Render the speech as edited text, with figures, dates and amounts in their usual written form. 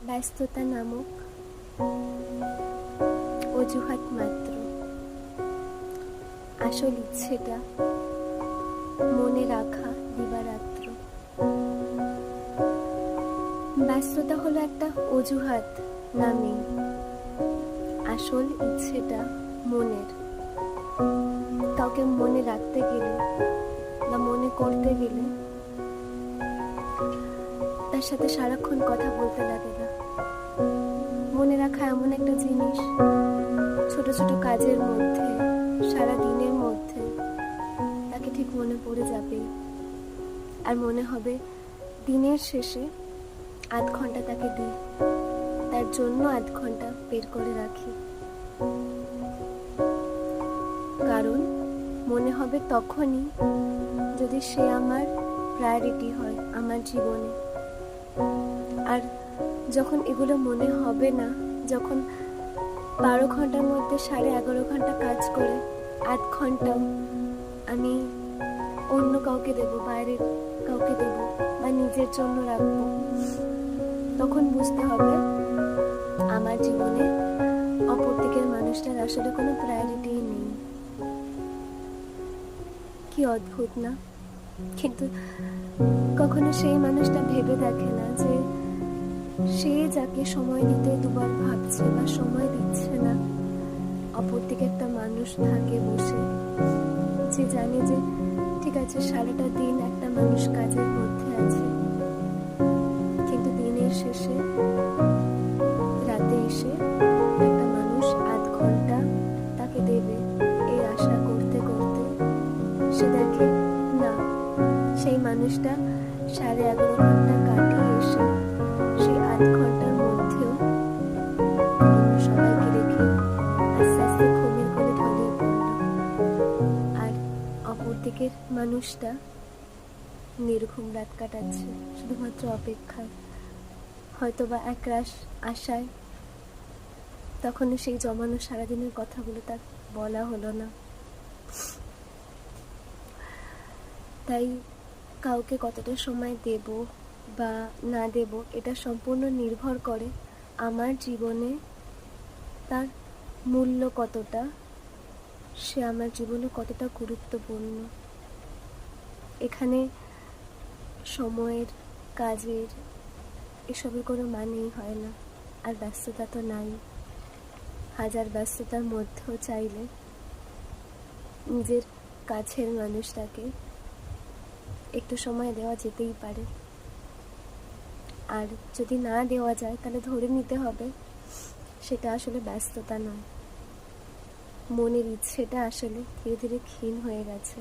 ব্যস্ততা নামক অজুহাত মাত্র। আসল ইচ্ছেটা মনে রাখা দিবারাত্র। ব্যস্ততা হলো একটা অজুহাত নামেই, আসল ইচ্ছেটা মনের। কাউকে মনে রাখতে গেলে বা মনে করতে গেলে তার সাথে সারাক্ষণ কথা বলতে লাগে না। মনে রাখা এমন একটা জিনিস, ছোট ছোট কাজের মধ্যে, সারা দিনের মধ্যে তাকে ঠিক মনে পড়ে যাবে। আর মনে হবে দিনের শেষে আধ ঘন্টা তাকে দিই, তার জন্য আধ ঘন্টা বের করে রাখি। কারণ মনে হবে তখনই যদি সে আমার প্রায়োরিটি হয় আমার জীবনে। আর যখন এগুলো মনে হবে না, যখন 12 ঘন্টার মধ্যে 11.5 ঘন্টা কাজ করে আধ ঘন্টাও আমি অন্য কাউকে দেব, বাইরের কাউকে দেব বা নিজের জন্য রাখবো, তখন বুঝতে হবে আমার জীবনে অপর দিকের মানুষটার আসলে কোনো প্রায়োরিটি নেই। কি অদ্ভুত না? কিন্তু কখনো সেই মানুষটা ভেবে দেখে না যে সে যাকে সময় দিতে দুবার ভাবছে বা সময় দিচ্ছে না, অপর দিকে একটা মানুষ থাকে বসে, যে জানে যে ঠিক আছে সারাটা দিন একটা মানুষ কাজের মধ্যে আছে, কিন্তু দিনের শেষে রাতে এসে একটা মানুষ আধ ঘন্টা তাকে দেবে এই আশা করতে করতে সে দেখে না, সেই মানুষটা 11.5 ঘন্টা কাটিয়ে এসে সেই আধ ঘন্টার মধ্যেও সবাইকে রেখে আস্তে আস্তে ঘুমের কোলে ঢলিয়ে পড়ল। আর অপর দিকের মানুষটা নির্ঘুম রাত কাটাচ্ছে শুধুমাত্র অপেক্ষায়, হয়তোবা একরাশ আশায়। তখনও সেই জমানো সারাদিনের কথাগুলো তার বলা হলো না। তাই কাউকে কতটা সময় দেব বা না দেব এটা সম্পূর্ণ নির্ভর করে আমার জীবনে তার মূল্য কতটা, সে আমার জীবনে কতটা গুরুত্বপূর্ণ। এখানে সময়ের, কাজের এসবের কোনো মানেই হয় না। আর ব্যস্ততা তো নাই, হাজার ব্যস্ততার মধ্যেও চাইলে নিজের কাছের মানুষটাকে একটু সময় দেওয়া যেতেই পারে। আর যদি না দেওয়া যায় তাহলে ধরে নিতে হবে সেটা আসলে ব্যস্ততা নয়, মনের ইচ্ছেটা আসলে ধীরে ধীরে ক্ষীণ হয়ে গেছে।